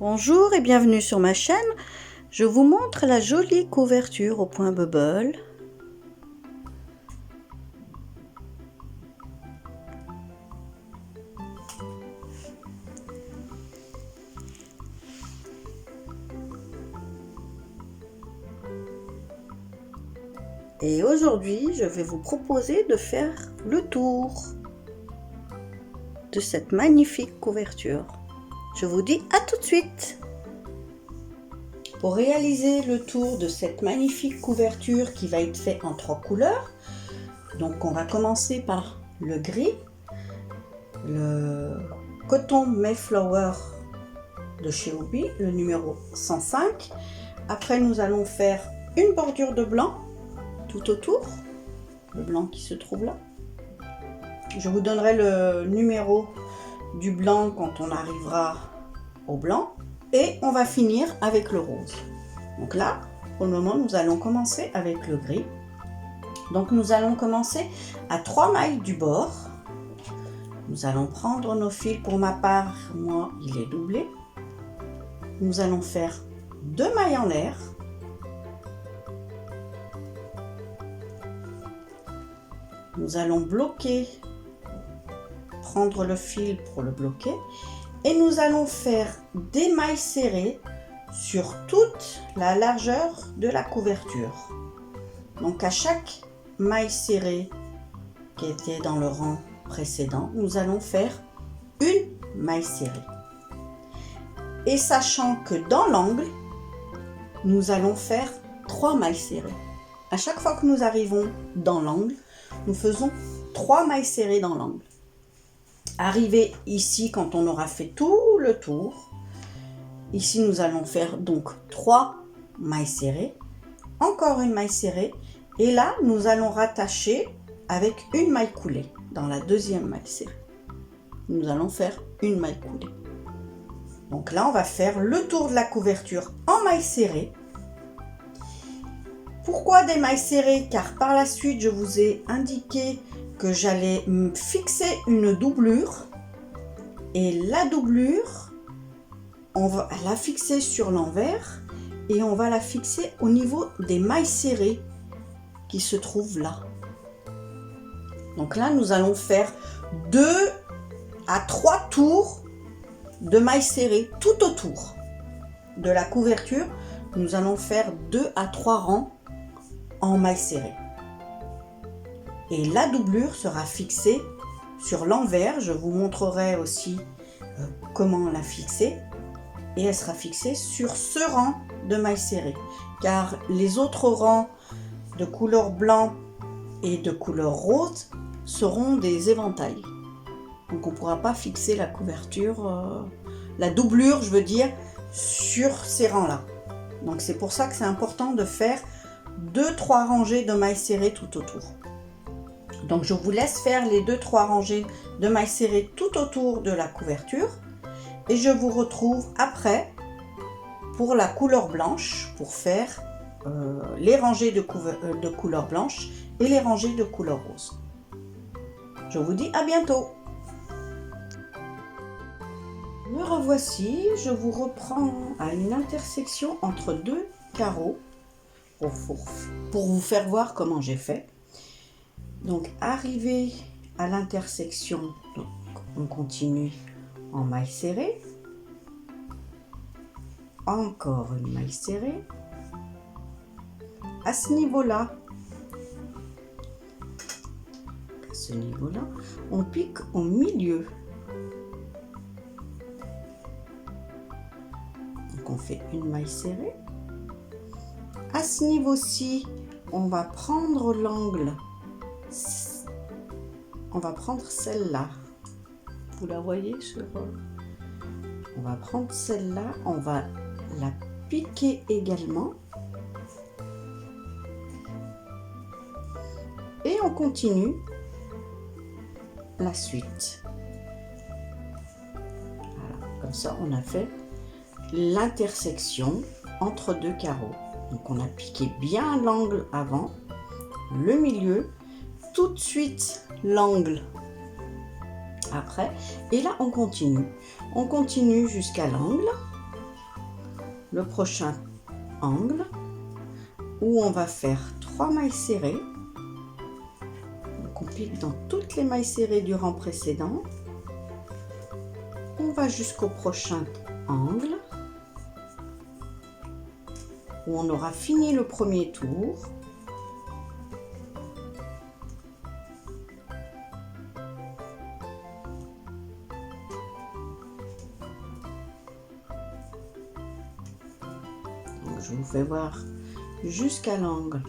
Bonjour et bienvenue sur ma chaîne. Je vous montre la jolie couverture au point bubble. Et aujourd'hui, je vais vous proposer de faire le tour de cette magnifique couverture. Je vous dis à tout de suite. Pour réaliser le tour de cette magnifique couverture qui va être fait en 3 couleurs, donc on va commencer par le gris, le coton Mayflower de chez Hobbii, le numéro 105. Après, nous allons faire une bordure de blanc tout autour, le blanc qui se trouve là. Je vous donnerai le numéro du blanc quand on arrivera au blanc. Et on va finir avec le rose. Donc là, pour le moment, nous allons commencer avec le gris. Donc nous allons commencer à 3 mailles du bord. Nous allons prendre nos fils. Pour ma part, moi, il est doublé. Nous allons faire 2 mailles en l'air. Nous allons bloquer, prendre le fil pour le bloquer. Et nous allons faire des mailles serrées sur toute la largeur de la couverture. Donc à chaque maille serrée qui était dans le rang précédent, nous allons faire une maille serrée. Et sachant que dans l'angle, nous allons faire 3 mailles serrées. À chaque fois que nous arrivons dans l'angle, nous faisons 3 mailles serrées dans l'angle. Arrivé ici, quand on aura fait tout le tour, ici nous allons faire donc 3 mailles serrées, encore une maille serrée, et là nous allons rattacher avec une maille coulée dans la deuxième maille serrée. Nous allons faire une maille coulée. Donc là on va faire le tour de la couverture en maille serrée. Pourquoi des mailles serrées? Car par la suite je vous ai indiqué que j'allais fixer une doublure, et la doublure on va la fixer sur l'envers et on va la fixer au niveau des mailles serrées qui se trouvent là. Donc là nous allons faire 2 à 3 tours de mailles serrées tout autour de la couverture. Nous allons faire 2 à 3 rangs en mailles serrées. Et la doublure sera fixée sur l'envers. Je vous montrerai aussi comment la fixer. Et elle sera fixée sur ce rang de mailles serrées. Car les autres rangs de couleur blanc et de couleur rose seront des éventails. Donc on ne pourra pas fixer la couverture, la doublure je veux dire, sur ces rangs-là. Donc c'est pour ça que c'est important de faire 2-3 rangées de mailles serrées tout autour. Donc je vous laisse faire les 2-3 rangées de mailles serrées tout autour de la couverture. Et je vous retrouve après pour la couleur blanche, pour faire les rangées de couleur blanche et les rangées de couleur rose. Je vous dis à bientôt. Me revoici, je vous reprends à une intersection entre 2 carreaux pour vous faire voir comment j'ai fait. Donc arrivé à l'intersection, on continue en maille serrée, encore une maille serrée. À ce niveau-là, on pique au milieu. Donc on fait une maille serrée. À ce niveau-ci, on va prendre l'angle. On va prendre celle-là. Vous la voyez sur... On va prendre celle-là, on va la piquer également. Et on continue la suite. Voilà, comme ça on a fait l'intersection entre 2 carreaux. Donc on a piqué bien l'angle avant, le milieu, tout de suite l'angle après, et là on continue jusqu'à l'angle le prochain angle où on va faire 3 mailles serrées. Donc on pique dans toutes les mailles serrées du rang précédent. On va jusqu'au prochain angle où on aura fini le premier tour. Donc je vous fais voir jusqu'à l'angle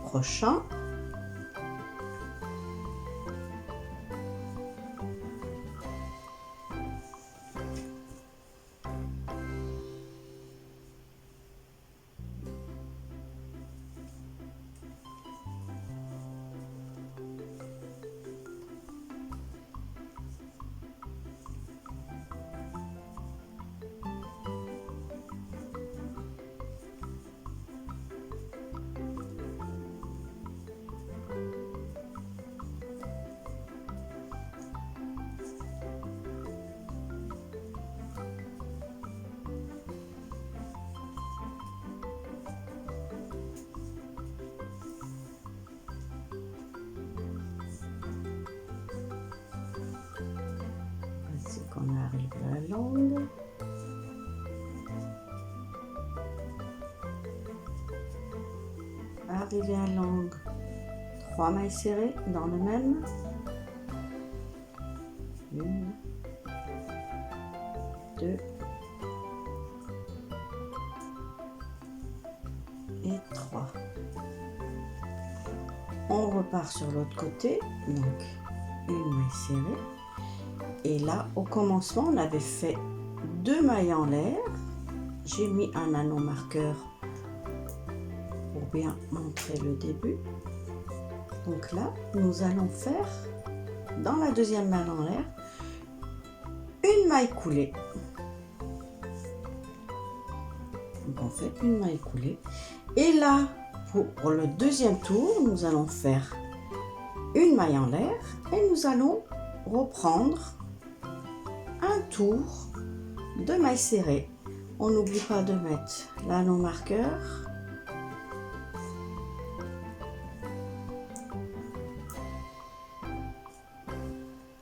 prochain. C'est qu'on arrive à la longue. Arriver à l'angle, 3 mailles serrées dans le même. 1, 2 et 3. On repart sur l'autre côté, donc une maille serrée. Et là, au commencement, on avait fait 2 mailles en l'air. J'ai mis un anneau marqueur pour bien montrer le début. Donc là, nous allons faire, dans la deuxième maille en l'air, une maille coulée. Donc on fait une maille coulée. Et là, pour le deuxième tour, nous allons faire une maille en l'air et nous allons reprendre un tour de mailles serrées. On n'oublie pas de mettre l'anneau marqueur.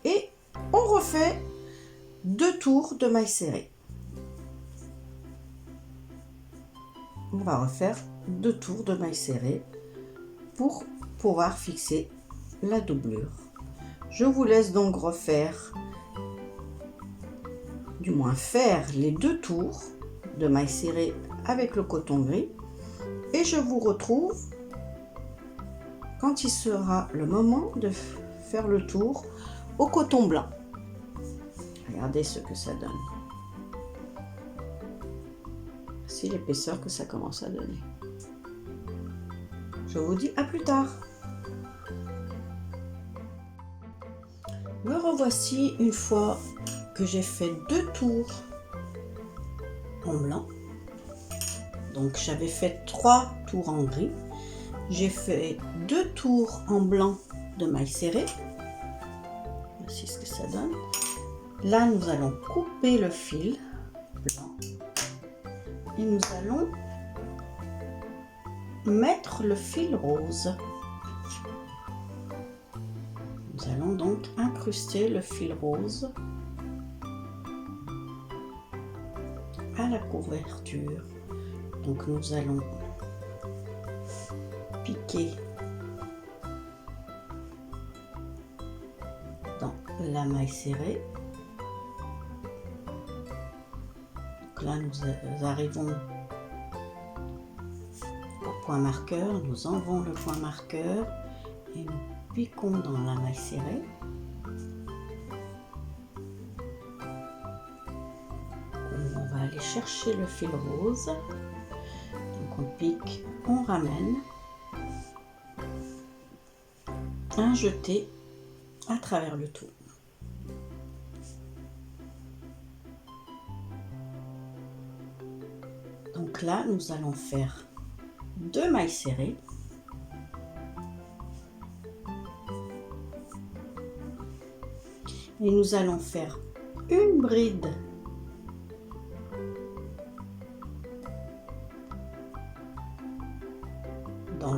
Et on refait 2 tours de mailles serrées. On va refaire 2 tours de mailles serrées pour pouvoir fixer la doublure. Je vous laisse donc refaire, du moins faire les 2 tours de mailles serrées avec le coton gris et je vous retrouve quand il sera le moment de faire le tour au coton blanc. Regardez ce que ça donne. Voici l'épaisseur que ça commence à donner. Je vous dis à plus tard. Me revoici une fois que j'ai fait 2 tours en blanc. Donc j'avais fait 3 tours en gris. J'ai fait 2 tours en blanc de mailles serrées. Voici ce que ça donne. Là, nous allons couper le fil blanc et nous allons mettre le fil rose. Nous allons donc incruster le fil rose à la couverture. Donc nous allons piquer dans la maille serrée. Donc là nous arrivons au point marqueur, nous enlevons le point marqueur et nous piquons dans la maille serrée. On va aller chercher le fil rose. Donc on pique, on ramène, un jeté à travers le tout. Donc là, nous allons faire 2 mailles serrées. Et nous allons faire une bride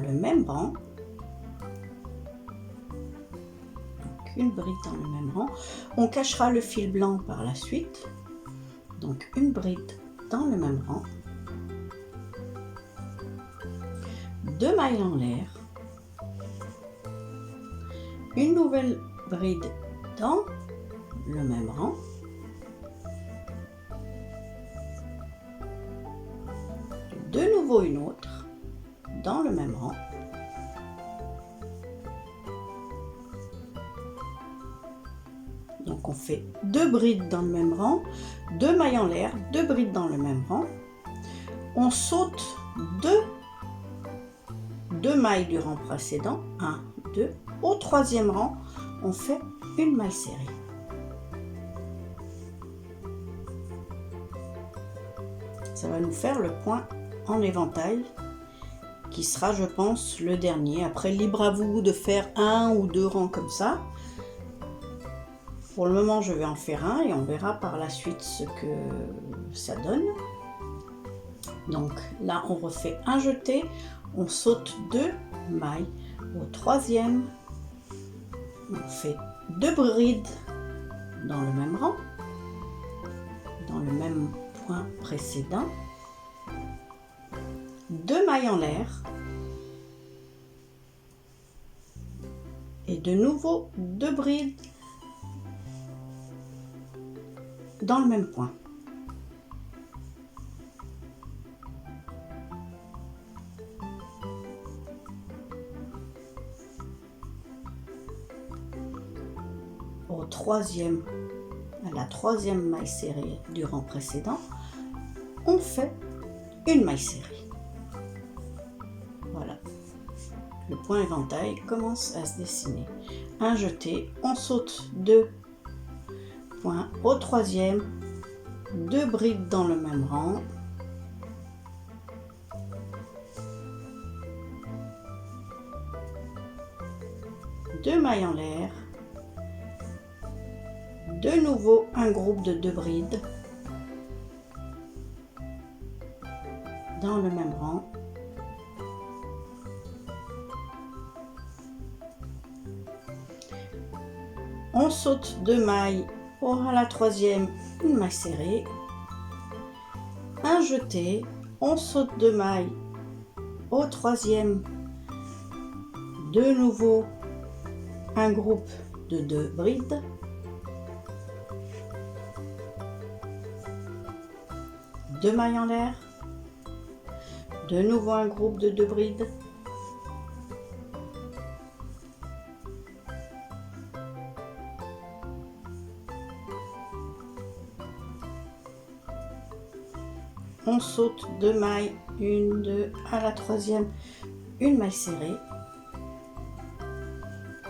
le même rang. Donc une bride dans le même rang. On cachera le fil blanc par la suite. Donc une bride dans le même rang. 2 mailles en l'air. Une nouvelle bride dans le même rang. De nouveau une autre dans le même rang. Donc on fait 2 brides dans le même rang, 2 mailles en l'air, 2 brides dans le même rang. On saute 2 mailles du rang précédent, 1, 2. Au 3e rang, on fait une maille serrée. Ça va nous faire le point en éventail qui sera, je pense, le dernier. Après, libre à vous de faire 1 ou 2 rangs comme ça. Pour le moment, je vais en faire un et on verra par la suite ce que ça donne. Donc là, on refait un jeté, on saute 2 mailles. Au 3e, on fait 2 brides dans le même rang, dans le même point précédent. 2 mailles en l'air. Et de nouveau 2 brides dans le même point. Au 3e, à la 3e maille serrée du rang précédent, on fait une maille serrée. Voilà, le point éventail commence à se dessiner. Un jeté, on saute 2 points. Au 3e, 2 brides dans le même rang. Deux mailles en l'air. De nouveau un groupe de 2 brides dans le même rang. On saute 2 mailles. À la 3e, une maille serrée. Un jeté. On saute 2 mailles. Au 3e, de nouveau un groupe de 2 brides. Deux mailles en l'air. De nouveau un groupe de 2 brides. On saute 2 mailles, 1, 2, à la 3e, une maille serrée.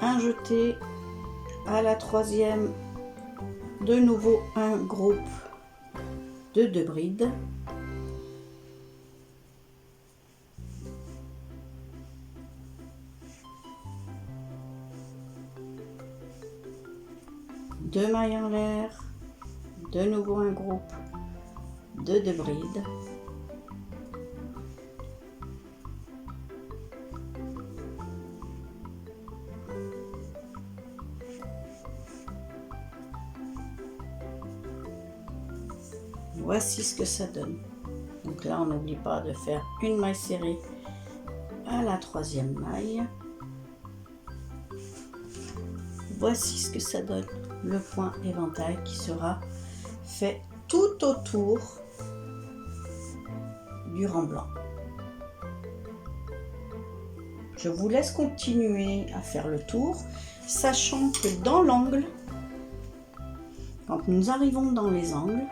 Un jeté, à la 3e, de nouveau un groupe de 2 brides. Deux mailles en l'air, de nouveau un groupe de 2 brides. Voici ce que ça donne. Donc là, on n'oublie pas de faire une maille serrée à la 3e maille. Voici ce que ça donne, le point éventail qui sera fait tout autour du rang blanc. Je vous laisse continuer à faire le tour, sachant que dans l'angle, quand nous arrivons dans les angles,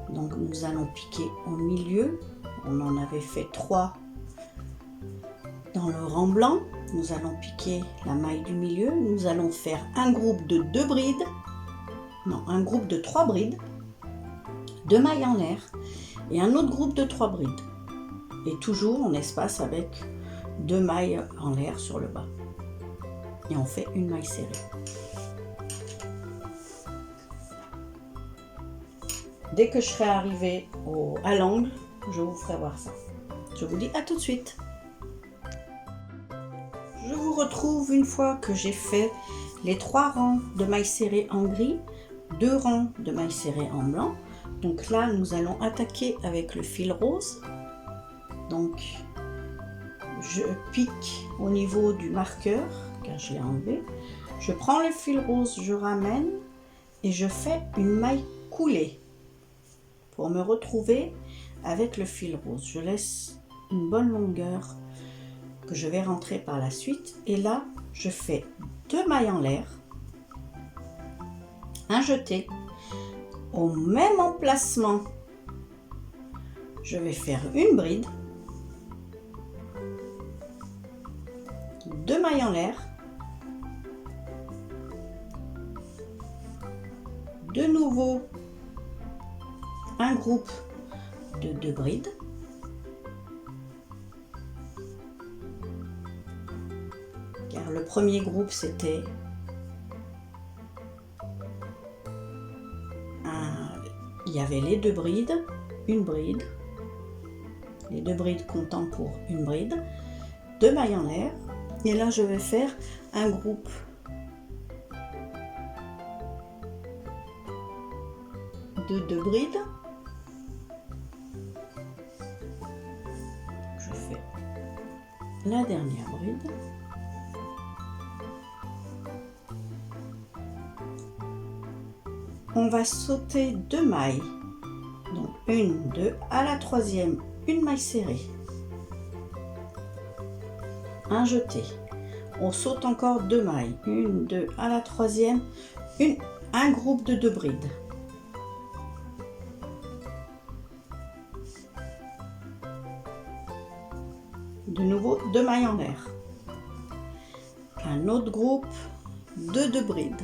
donc nous allons piquer au milieu. On en avait fait 3 dans le rang blanc. Nous allons piquer la maille du milieu. Nous allons faire un groupe de 2 brides, non, un groupe de 3 brides, 2 mailles en l'air et un autre groupe de 3 brides. Et toujours on espace avec 2 mailles en l'air sur le bas. Et on fait une maille serrée. Dès que je serai arrivée à l'angle, je vous ferai voir ça. Je vous dis à tout de suite. Je vous retrouve une fois que j'ai fait les 3 rangs de mailles serrées en gris, 2 rangs de mailles serrées en blanc. Donc là, nous allons attaquer avec le fil rose. Donc, je pique au niveau du marqueur, car je l'ai enlevé. Je prends le fil rose, je ramène et je fais une maille coulée pour me retrouver avec le fil rose. Je laisse une bonne longueur que je vais rentrer par la suite. Et là, je fais 2 mailles en l'air, un jeté. Au même emplacement, je vais faire une bride, 2 mailles en l'air, de nouveau un groupe de 2 brides, car le premier groupe c'était il y avait les 2 brides, une bride, les 2 brides comptant pour une bride, 2 mailles en l'air, et là je vais faire un groupe de 2 brides. Je fais la dernière bride. On va sauter 2 mailles, donc 1, 2, à la 3e, une maille serrée, un jeté. On saute encore 2 mailles, 1, 2, à la 3e, un groupe de 2 brides. De nouveau 2 mailles en l'air, un autre groupe de 2 brides.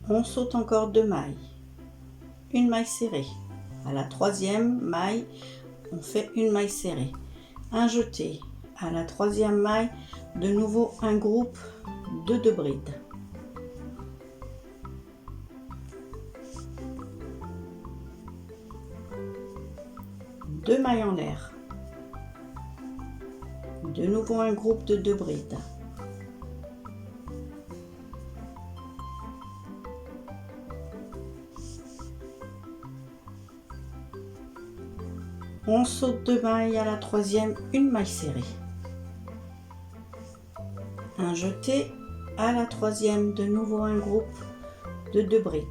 On saute encore 2 mailles, une maille serrée. À la 3e maille, on fait une maille serrée, un jeté. À la 3e maille, de nouveau un groupe de 2 brides. Deux mailles en l'air. De nouveau un groupe de 2 brides. On saute 2 mailles, à la 3e, une maille serrée. Un jeté, à la 3e, de nouveau un groupe de 2 brides.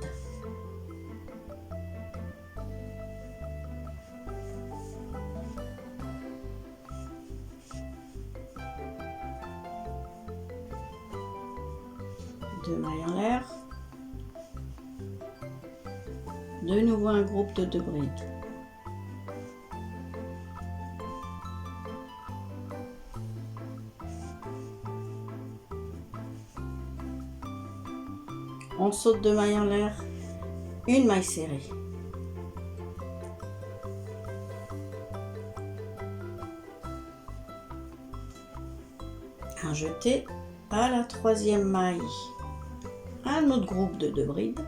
Deux mailles en l'air. De nouveau un groupe de 2 brides. On saute 2 mailles en l'air, une maille serrée. Un jeté, à la 3e maille, un autre groupe de 2 brides.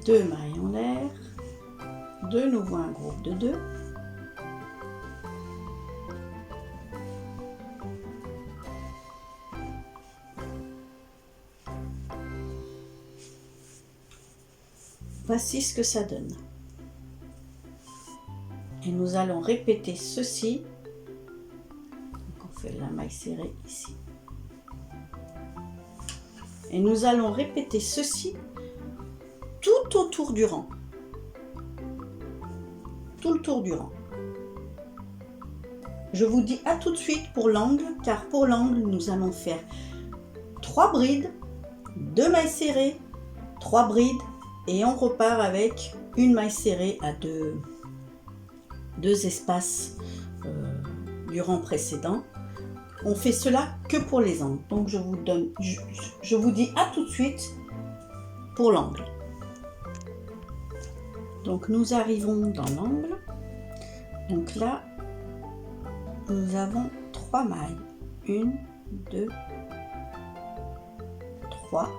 Deux mailles en l'air. De nouveau un groupe de 2. Voici ce que ça donne. Et nous allons répéter ceci. Donc on fait la maille serrée ici. Et nous allons répéter ceci tout autour du rang. Tout le tour du rang. Je vous dis à tout de suite pour l'angle, car pour l'angle, nous allons faire 3 brides, 2 mailles serrées, 3 brides, et on repart avec une maille serrée à deux espaces du rang précédent. On fait cela que pour les angles. Donc je vous dis à tout de suite pour l'angle. Donc nous arrivons dans l'angle. Donc là, nous avons 3 mailles. 1, 2, 3.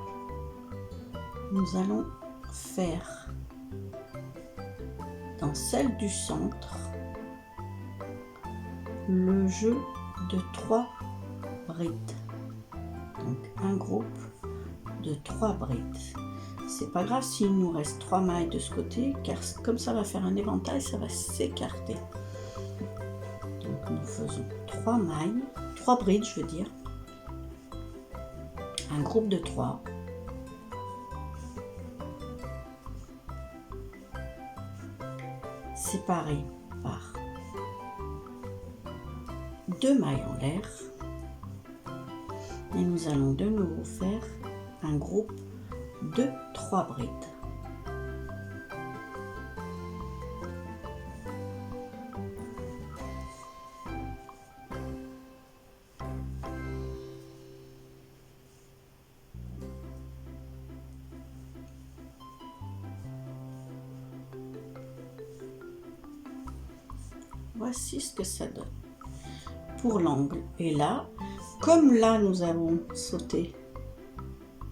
Nous allons faire dans celle du centre le jeu de 3 brides. Donc un groupe de 3 brides. C'est pas grave s'il nous reste 3 mailles de ce côté, car comme ça va faire un éventail, ça va s'écarter. Donc nous faisons 3 mailles, 3 brides je veux dire, un groupe de 3. Séparé par 2 mailles en l'air. Et nous allons de nouveau faire un groupe de 3 brides. Voici ce que ça donne pour l'angle. Et là, comme là nous avons sauté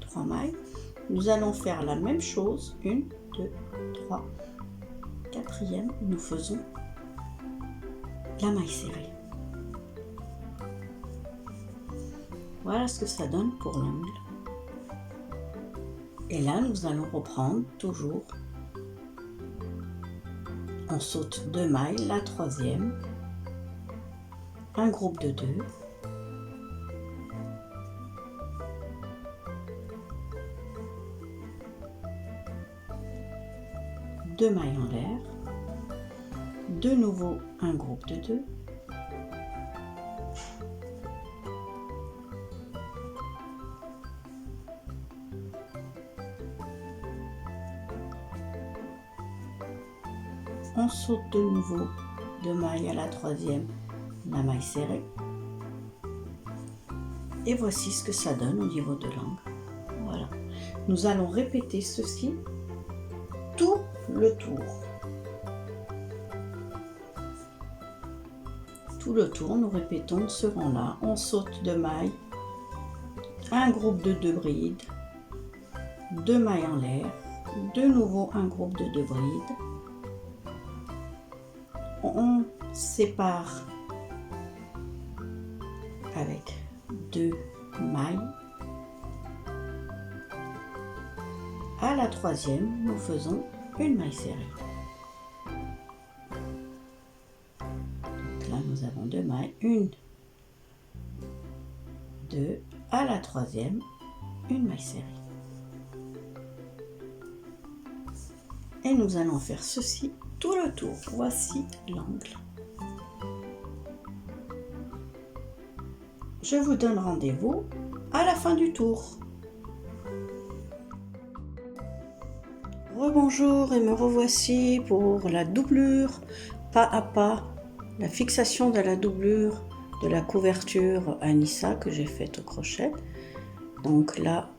3 mailles, nous allons faire la même chose. 1, 2, 3, 4e, nous faisons la maille serrée. Voilà ce que ça donne pour l'angle. Et là, nous allons reprendre toujours. On saute 2 mailles, la 3e, un groupe de 2. Deux mailles en l'air, de nouveau un groupe de 2, on saute de nouveau 2 mailles à la 3e, la maille serrée, et voici ce que ça donne au niveau de l'angle. Voilà, nous allons répéter ceci tout le tour. Tout le tour, nous répétons ce rang-là. On saute 2 mailles, un groupe de 2 brides, 2 mailles en l'air, de nouveau un groupe de 2 brides. On sépare avec 2 mailles. À la 3e, nous faisons une maille serrée. Donc là, nous avons 2 mailles, 1, 2, à la 3e, une maille serrée. Et nous allons faire ceci tout le tour. Voici l'angle. Je vous donne rendez-vous à la fin du tour. Rebonjour et me revoici pour la doublure pas à pas, la fixation de la doublure de la couverture Anissa que j'ai faite au crochet. Donc là,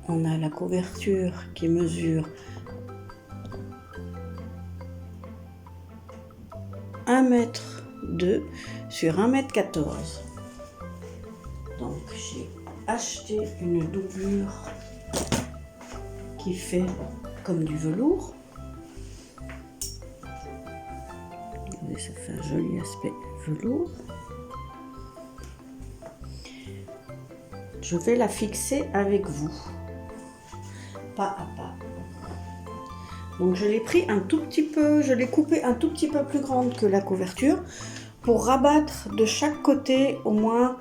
on a la couverture qui mesure 1,2 m sur 1,14 m. Donc j'ai acheté une doublure qui fait comme du velours. Et ça fait un joli aspect velours. Je vais la fixer avec vous, pas à pas. Donc je l'ai pris un tout petit peu, je l'ai coupé un tout petit peu plus grande que la couverture pour rabattre de chaque côté au moins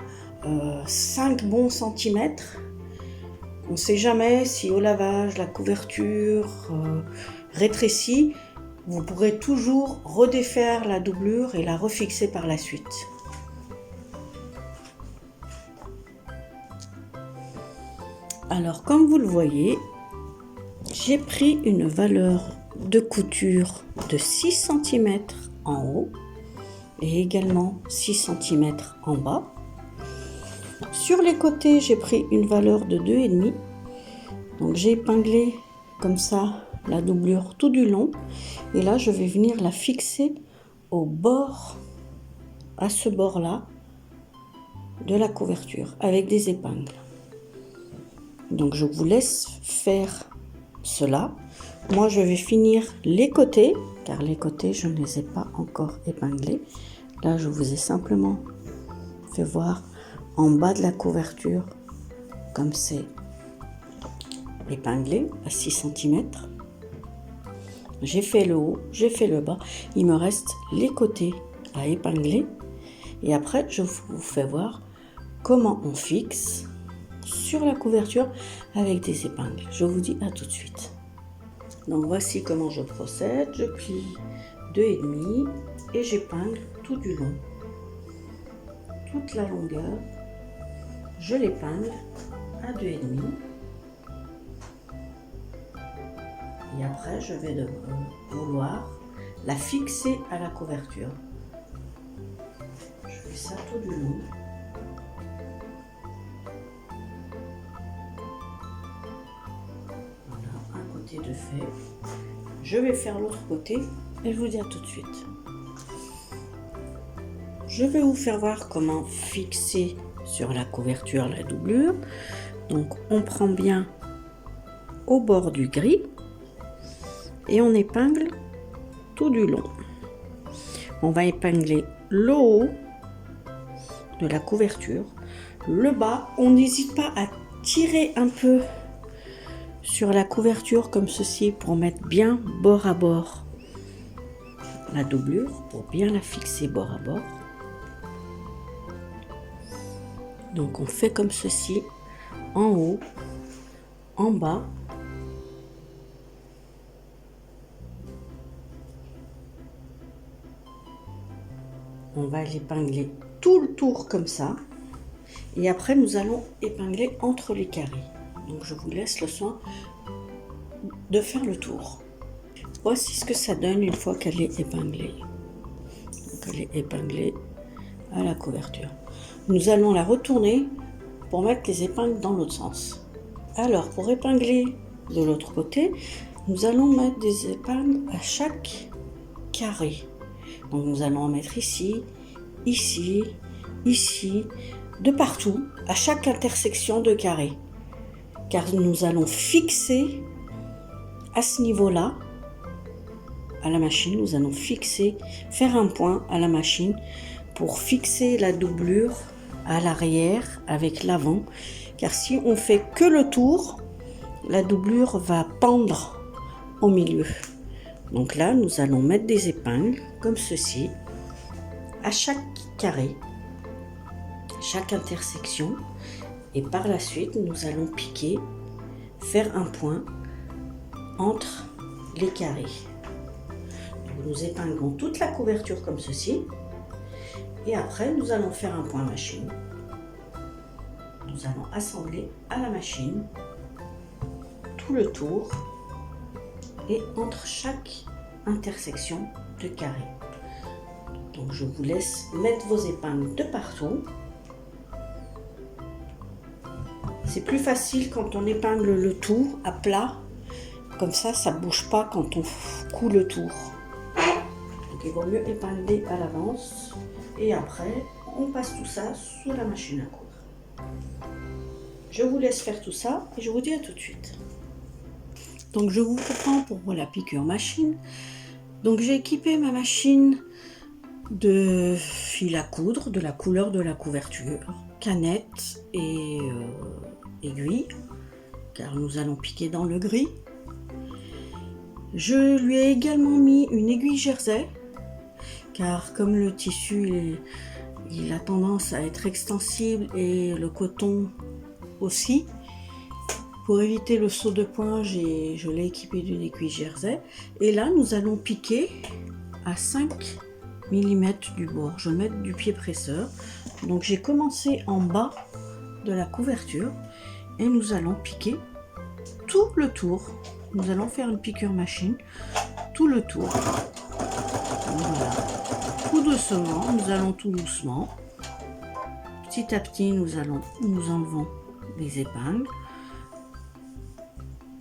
5 bons centimètres. On ne sait jamais si au lavage la couverture rétrécit, vous pourrez toujours redéfaire la doublure et la refixer par la suite. Alors comme vous le voyez, j'ai pris une valeur de couture de 6 cm en haut et également 6 cm en bas. Sur les côtés, j'ai pris une valeur de 2,5. Donc j'ai épinglé comme ça la doublure tout du long. Et là, je vais venir la fixer au bord, à ce bord-là de la couverture avec des épingles. Donc je vous laisse faire cela. Moi, je vais finir les côtés, car les côtés, je ne les ai pas encore épinglés. Là, je vous ai simplement fait voir en bas de la couverture, comme c'est épinglé à 6 cm. J'ai fait le haut, j'ai fait le bas. Il me reste les côtés à épingler. Et après, je vous fais voir comment on fixe sur la couverture avec des épingles. Je vous dis à tout de suite. Donc voici comment je procède. Je plie 2,5 et j'épingle tout du long. Toute la longueur, je l'épingle à 2,5. Et après, je vais vouloir la fixer à la couverture. Je fais ça tout du long. Voilà, un côté de fait. Je vais faire l'autre côté et je vous dis à tout de suite. Je vais vous faire voir comment fixer sur la couverture la doublure. Donc, on prend bien au bord du gris. Et on épingle tout du long. On va épingler le haut de la couverture, le bas. On n'hésite pas à tirer un peu sur la couverture comme ceci pour mettre bien bord à bord la doublure, pour bien la fixer bord à bord. Donc on fait comme ceci, en haut, en bas. On va l'épingler tout le tour comme ça. Et après, nous allons épingler entre les carrés. Donc, je vous laisse le soin de faire le tour. Voici ce que ça donne une fois qu'elle est épinglée. Donc, elle est épinglée à la couverture. Nous allons la retourner pour mettre les épingles dans l'autre sens. Alors, pour épingler de l'autre côté, nous allons mettre des épingles à chaque carré. Donc nous allons en mettre ici, ici, ici, de partout, à chaque intersection de carré. Car nous allons fixer à ce niveau-là, à la machine, nous allons fixer, faire un point à la machine pour fixer la doublure à l'arrière avec l'avant. Car si on fait que le tour, la doublure va pendre au milieu. Donc là, nous allons mettre des épingles comme ceci à chaque carré, chaque intersection. Et par la suite, nous allons piquer, faire un point entre les carrés. Donc, nous épinglons toute la couverture comme ceci. Et après, nous allons faire un point machine. Nous allons assembler à la machine tout le tour. Et entre chaque intersection de carré. Donc je vous laisse mettre vos épingles de partout. C'est plus facile quand on épingle le tout à plat. Comme ça, ça ne bouge pas quand on coud le tour. Donc il vaut mieux épingler à l'avance. Et après, on passe tout ça sous la machine à coudre. Je vous laisse faire tout ça et je vous dis à tout de suite. Donc je vous reprends pour la piqûre machine. Donc j'ai équipé ma machine de fil à coudre de la couleur de la couverture, canette et aiguille, car nous allons piquer dans le gris. Je lui ai également mis une aiguille jersey, car comme le tissu il a tendance à être extensible et le coton aussi. Pour éviter le saut de point, je l'ai équipé d'une aiguille jersey. Et là, nous allons piquer à 5 mm du bord. Je vais mettre du pied presseur. Donc, j'ai commencé en bas de la couverture et nous allons piquer tout le tour. Nous allons faire une piqûre machine tout le tour. Voilà. Tout doucement, nous allons tout doucement. Petit à petit, nous enlevons les épingles.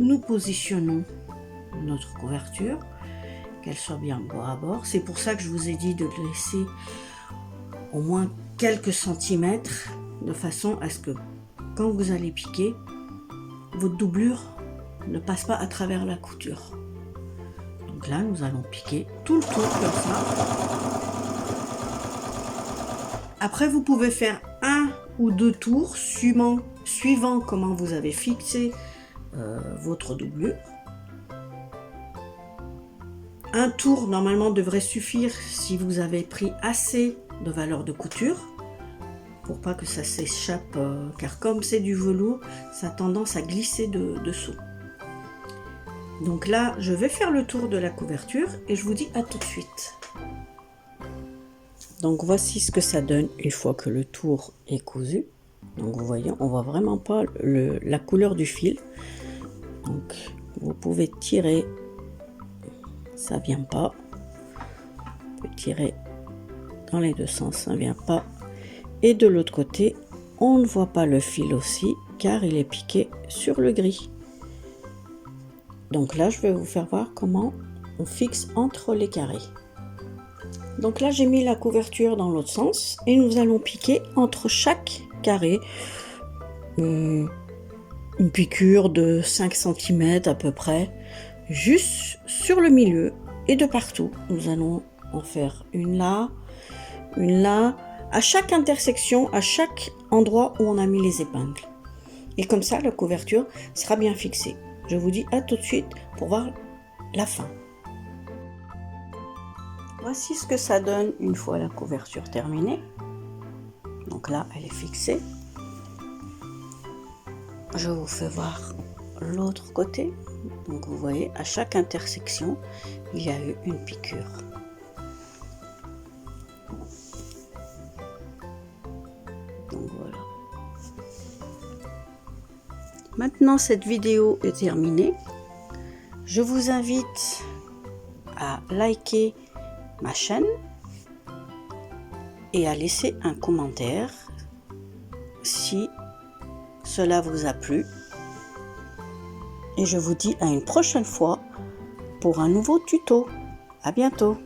nous positionnons notre couverture, qu'elle soit bien bord à bord. C'est pour ça que je vous ai dit de laisser au moins quelques centimètres, de façon à ce que quand vous allez piquer, votre doublure ne passe pas à travers la couture. Donc là, nous allons piquer tout le tour comme ça. Après, vous pouvez faire 1 ou 2 tours suivant comment vous avez fixé votre doublure. Un tour normalement devrait suffire si vous avez pris assez de valeur de couture pour pas que ça s'échappe, car comme c'est du velours, ça a tendance à glisser dessous. Donc là, je vais faire le tour de la couverture et je vous dis à tout de suite. Donc voici ce que ça donne une fois que le tour est cousu. Donc vous voyez, on voit vraiment pas la couleur du fil. Donc vous pouvez tirer, ça vient pas. Vous pouvez tirer dans les deux sens, ça vient pas. Et de l'autre côté, on ne voit pas le fil aussi, car il est piqué sur le gris. Donc là, je vais vous faire voir comment on fixe entre les carrés. Donc là, j'ai mis la couverture dans l'autre sens et nous allons piquer entre chaque carré. Une piqûre de 5 cm à peu près, juste sur le milieu et de partout. Nous allons en faire une là, à chaque intersection, à chaque endroit où on a mis les épingles. Et comme ça, la couverture sera bien fixée. Je vous dis à tout de suite pour voir la fin. Voici ce que ça donne une fois la couverture terminée. Donc là, elle est fixée. Je vous fais voir l'autre côté. Donc vous voyez, à chaque intersection, il y a eu une piqûre. Donc voilà. Maintenant, cette vidéo est terminée. Je vous invite à liker ma chaîne et à laisser un commentaire si cela vous a plu. Et je vous dis à une prochaine fois pour un nouveau tuto. À bientôt.